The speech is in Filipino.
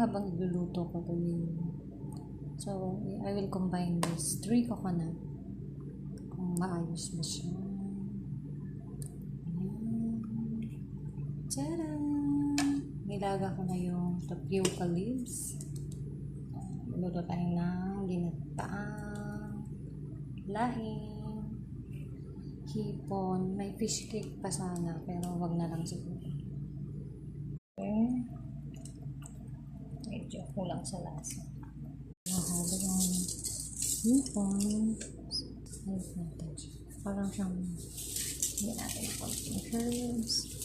habang igluluto ko din. So, I will combine this 3 coconut. Kung maayos ba siya. Ayan. Tcharam! Nilaga ko na yung tapioca leaves. Luto tayo ng ginataang laing hipon. May fish cake pa sana, pero wag na lang siguro. Okay. Medyo kulang sa lasa. Mahalo yung hipon. Ayos natin siya. Parang siyang hindi natin konting herbs.